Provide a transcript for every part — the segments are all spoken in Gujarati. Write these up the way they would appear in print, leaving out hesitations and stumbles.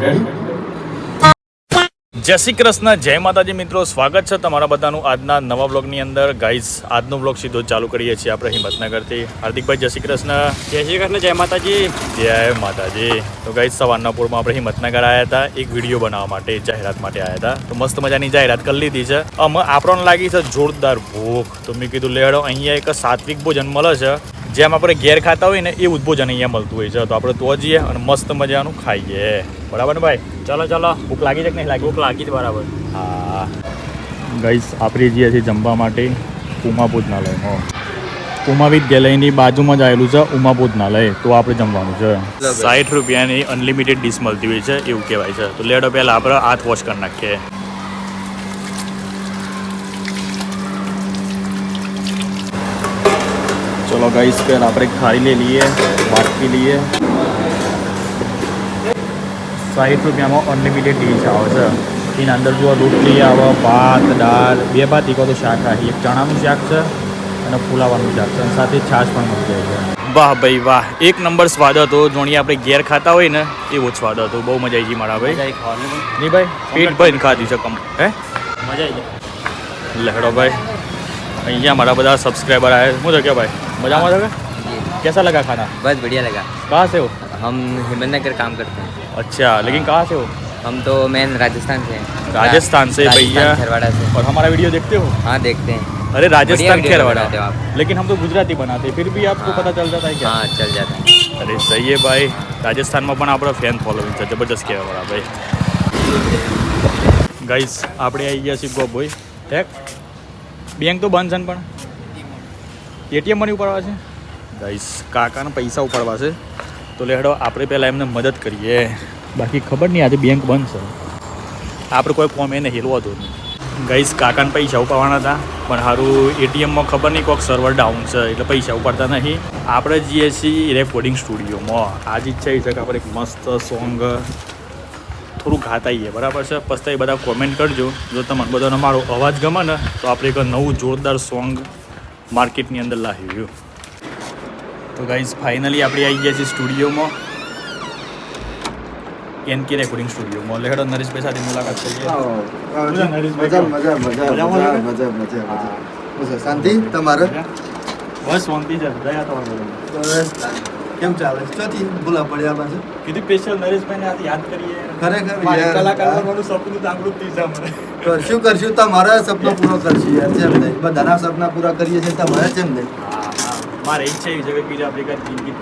જય શ્રી કૃષ્ણ, જય માતાજી મિત્રો, સ્વાગત છે તમારા બધાનું આજના નવા બ્લોગની અંદર. ગાઈઝ, આજનો બ્લોગ સીધો ચાલુ કરીએ છીએ આપણે હિંમતનગરથી. હાર્દિકભાઈ, જય શ્રી કૃષ્ણ. જય શ્રી કૃષ્ણ, જય માતાજી. જય માતાજી. તો ગાઈઝ, સવારના પૂરમાં આપણે હિંમતનગર આવ્યા હતા એક વિડીયો બનાવવા માટે, જાહેરાત માટે આવ્યા હતા. તો મસ્ત મજાની જાહેરાત કરી લીધી છે. આપણને લાગી છે જોરદાર ભૂખ. તો મેં કીધું લેડો, અહીંયા એક સાત્વિક ભોજન મળે છે, જેમ આપણે ઘેર ખાતા હોય ને એવું જ ભોજન અહીંયા મળતું હોય છે. તો આપણે તો જઈએ અને મસ્ત મજાનું ખાઈએ. બરાબર ને ભાઈ? ચલો ચલો. ભૂખ લાગી છે કે નહીં લાગી? ભૂખ લાગી જ બરાબર. હા ગાઈસ, આપણે જઈએ છીએ જમવા માટે ઉમા ભોજનાલયમાં. ઉમા વિદ્યાલયની બાજુમાં જ આવેલું છે ઉમા ભોજનાલય. તો આપણે જમવાનું છે. 60 રૂપિયાની અનલિમિટેડ ડીશ મળતી હોય છે એવું કહેવાય છે. તો લેડો પહેલાં આપણે હાથ વોશ કરી નાખીએ. ચલો ગાઈસ, પહેલાં આપણે ખાઈ લે લઈએ, વાટકી લઈએ. 60 રૂપિયામાં અનલિમિટેડ ડીશ આવે છે. એના અંદર જો રોટલી આવે, ભાત, દાળ, 2 ભાત એક તો શાક રાખી, એક ચણાનું શાક છે અને ફુલાવાનું શાક છે, અને સાથે છાશ પણ મળી જાય છે. વાહ ભાઈ વાહ, એક નંબર સ્વાદ હતો. જોણી આપણે ઘેર ખાતા હોય ને એવો જ સ્વાદ હતો. બહુ મજા આવી ગઈ મારા ભાઈ. નહીં ભાઈ, પેટ ભરીને ખાધી છે હે, મજા આવી ગઈ. લહેડો ભાઈ, અહીંયા મારા બધા સब्सक्राइबर आए. શું છે કે भाई, मजा में लगा? कैसा लगा खाना? बस बढ़िया लगा. कहाँ से हो? हम हिम्मतनगर काम करते हैं. अच्छा, लेकिन कहाँ से हो? हम तो मेन राजस्थान से हैं. राजस्थान से भैया. खेरवाड़ा से. और हमारा वीडियो देखते हो? हाँ देखते हैं. अरे राजस्थान खेरवाड़ा, आप. लेकिन हम तो गुजराती बनाते हैं, फिर भी आपको हाँ, पता चल जाता है क्या? हाँ चल जाता है. अरे सही है भाई. राजस्थान में પણ આપણો ફેન ફોલોઈંગ છે, જબરજસ્ત કહેવાય ભાઈ. ગાઈસ, આપણે આવી ગયા છીએ ગોબોય ટેક. બેંક તો બંધ છે ને, પણ એટીએમ મની ઉપાડવા છે ગાઈસ. કાકાના પૈસા ઉપાડવા છે. તો લેડો આપણે પહેલાં એમને મદદ કરીએ. બાકી ખબર નહીં, આજે બેંક બંધ છે. આપણે કોઈ ફોર્મ એને હેલવો હતો નહીં. ગાઈસ, કાકાને પૈસા ઉપાડવાના હતા, પણ સારું એટીએમમાં ખબર નહીં કોઈક સર્વર ડાઉન છે એટલે પૈસા ઉપાડતા નહીં. આપણે જઈએ છીએ રેકોર્ડિંગ સ્ટુડિયોમાં. આજ ઈચ્છા એ છે કે આપણે એક મસ્ત સોંગ થોડું ગાતા આવીએ, બરાબર છે? પછી બધા કોમેન્ટ કરજો. જો તમને બધાનો મારો અવાજ ગમે ને તો આપણે એક નવું જોરદાર સોંગ માર્કેટની અંદર લાવ્યું. તો ગાઈઝ, ફાઇનલી આપણે આવી ગયા છીએ સ્ટુડિયોમાં, એનકે રેકોર્ડિંગ સ્ટુડિયોમાં. લેડો નરેશભાઈ સાથે મુલાકાત કરીએ. શાંતિ તમારે? બસ શાંતિ છે. દયા તમારે કેમ ચાલે? ચોથી ભૂલા પડ્યા પાછું કીધું સ્પેશિયલ નરેશભાઈને આજે યાદ કરીએ. ખરેખર કલાકાર મારું સપનું તાંગડું થઈ છે મને. કરશું તમારા સપના પૂરો કરશું યાર. જેમ નહીં બધાના સપના પૂરા કરીએ છીએ, તમારે જેમ નહીં. મારે ઈચ્છા એવી છે કે બીજા આપણે કાંઈ જિંદગી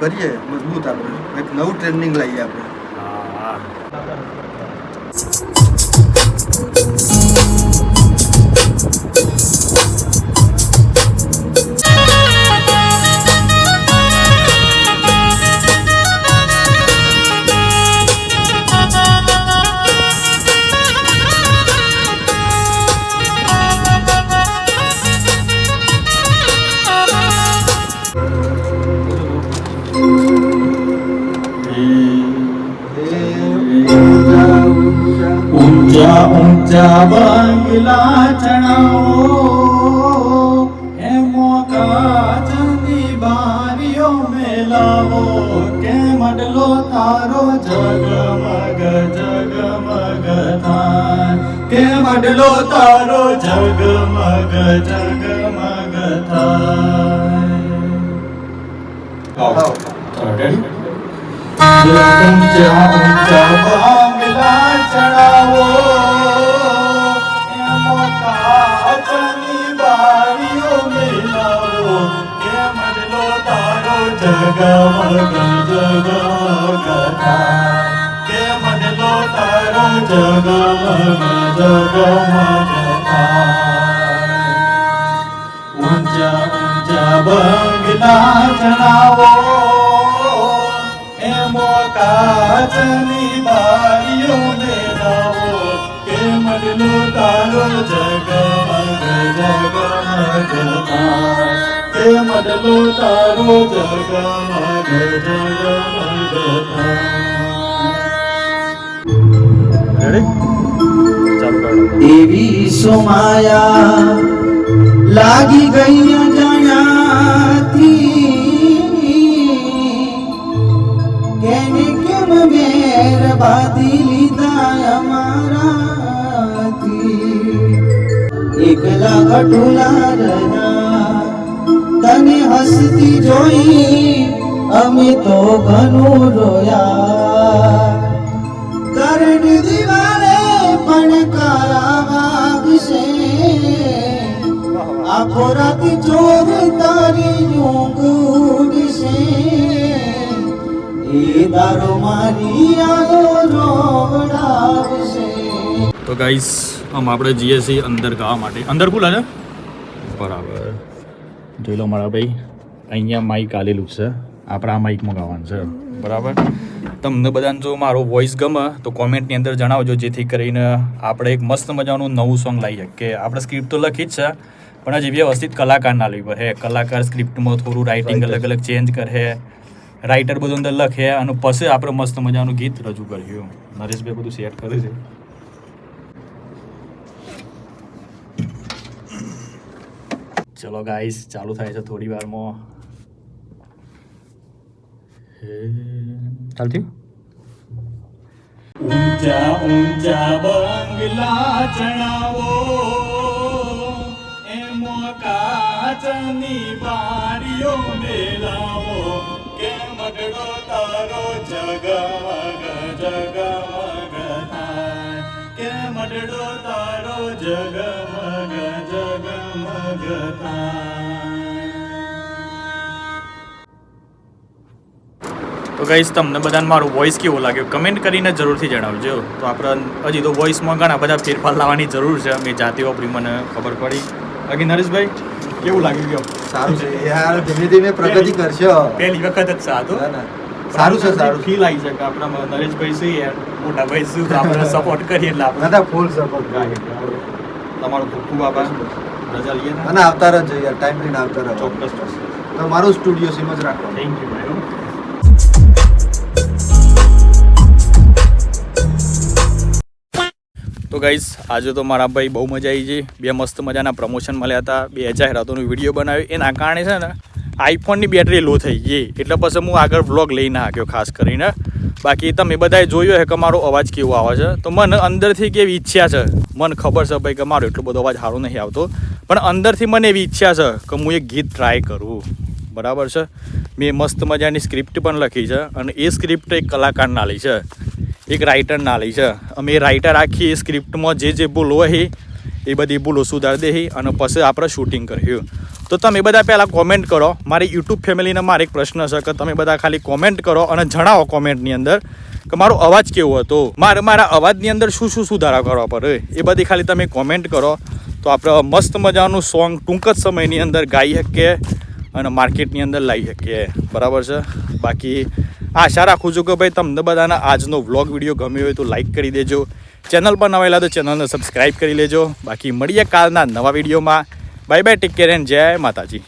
કરીએ, મજબૂત આપણે એક નવું ટ્રેન્ડિંગ લઈએ આપણે. હા. ઊંચા ઊંચા બંગલા ચણાવો, એમો કાચની બારીઓ મેલાવો, કે મડલો તારો જગમગ જગમગ થાય, કે મડલો તારો જગમગ જગમગ થાય. ઊંચા ઊંચા બંગલા ચડાવો, એમો કાચની બારીઓ મેલાવો, કે મડલો તારો જગમગ જગમગ થાય, કે મડલો તારો જગમગ જગમગ થાય. ઊંચા ઊંચા બંગલા ચડાવો, કાચની બારીઓ મેલાવો, કે મડલો તારો જગમગ જગમગ થાય, કે મડલો તારો જગમગ જગમગ થાય. એવી સોમાયા લાગી ગઈ અજાણ્યાથી, કેને કેમ મેં એકલા અઢુલા રહ્યા તને હસતી જોઈ અમે તો ઘણું રોયા કરડ દિવાલે પણ કારા વાગશે આખો રાત ચોર તારી ઊંઘ ઉડશે એ દારો મારી યાદો રોવડાવશે. તો ગાઈસ આપણે જઈએ છીએ અંદર ગાવા માટે. અંદર ખુલ્લા છે બરાબર. જોઈ લો મારા ભાઈ, અહીંયા માઇક આલેલું છે, આપણે આ માઇકમાં ગાવાનું છે બરાબર. તમને બધાને જો મારો વોઇસ ગમે તો કોમેન્ટની અંદર જણાવજો, જેથી કરીને આપણે એક મસ્ત મજાનું નવું સોંગ લાવીએ. કે આપણે સ્ક્રિપ્ટ તો લખી જ છે, પણ હજી વ્યવસ્થિત કલાકાર ના લેવી પડે. કલાકાર સ્ક્રિપ્ટમાં થોડું રાઇટિંગ અલગ અલગ ચેન્જ કરે, રાઇટર બધું અંદર લખે અને પછી આપણે મસ્ત મજાનું ગીત રજૂ કર્યું. નરેશભાઈ બધું સેટ કરે છે. ચલો ગાઈસ, ચાલુ થાય છે થોડી વારમાં. ચાલતી ઊંચા ઊંચા બંગલા ચણાવો એમાં કાચની બારીઓ મેલાવો કે મગડો તારો જગમગ જગમગ થાય કે મગડો તારો જગમગ જગમગ થાય. તો ગાઈસ, તમને બધાને મારું વોઇસ કેવો લાગ્યો કમેન્ટ કરીને જરૂરથી જણાવજો. તો આપણે હજી તો વોઇસમાં ઘણા બધા ફેરફાર લાવવાની જરૂર છે. મેં જાતે વાપરી મને ખબર પડી. બાકી નરેશભાઈ કેવું લાગ્યું? સારું છે યાર, ધીમે ધીમે પ્રગતિ કરશે. પહેલી વખત જ સાતો સારું છે, સારું ફીલ આવી છે કે આપણા નરેશભાઈ શું યાર મોટા ભાઈ શું આપણે સપોર્ટ કરીએ એટલે આપણે દાદા ફૂલ સપોર્ટ તમારો ખૂબ ખૂબ આભાર. રજા લઈએ ને અને આવતા રહેજો યાર, ટાઈમ લઈને આવતા રહો. ચોક્કસ. તો મારું સ્ટુડિયો સીમ જ રાખો. થેન્ક યુ ભાઈ. તો ગાઈઝ, આજે તો મારા ભાઈ બહુ મજા આવી છે. બે મસ્ત મજાના પ્રમોશન મળ્યા હતા, 2 જાહેરાતોનો વિડીયો બનાવ્યો. એના કારણે છે ને આઈફોનની બેટરી લો થઈ ગઈ, એટલે પછી હું આગળ વ્લોગ લઈને આવ્યો ખાસ કરીને. બાકી તમે બધાએ જોયો છે કે મારો અવાજ કેવો આવે છે. તો મને અંદરથી કેવી ઈચ્છા છે, મને ખબર છે ભાઈ કે મારો એટલો બધો અવાજ સારો નહીં આવતો, પણ અંદરથી મને એવી ઈચ્છા છે કે હું એક ગીત ટ્રાય કરું. બરાબર છે. મેં મસ્ત મજાની સ્ક્રિપ્ટ પણ લખી છે અને એ સ્ક્રિપ્ટ એક કલાકાર ના લી છે, એક રાઇટર ના લી છે. અમે એ રાઇટર આખી એ સ્ક્રિપ્ટમાં જે ભૂલો હોય એ બધી ભૂલો સુધારી દે અને પછી આપણે શૂટિંગ કર્યું. તો તમે બધા પહેલાં કોમેન્ટ કરો. મારી યુટ્યુબ ફેમિલીને મારે એક પ્રશ્ન છે કે તમે બધા ખાલી કોમેન્ટ કરો અને જણાવો કોમેન્ટની અંદર કે મારો અવાજ કેવો હતો, મારા અવાજની અંદર શું શું સુધારા કરવા પડે, એ બધી ખાલી તમે કોમેન્ટ કરો. તો આપણે મસ્ત મજાનું સોંગ ટૂંક જ સમયની અંદર ગાઈ શકીએ અને માર્કેટની અંદર લાવી શકીએ. બરાબર છે. બાકી આશા રાખું છું કે ભાઈ તમને બધાને આજનો વ્લોગ વિડીયો ગમ્યો હોય તો લાઈક કરી દેજો. ચેનલ પર નવેલા તો ચેનલને સબસ્ક્રાઈબ કરી લેજો. બાકી મળીએ કાલના નવા વિડીયોમાં. Bye bye, take care and જય માતાજી.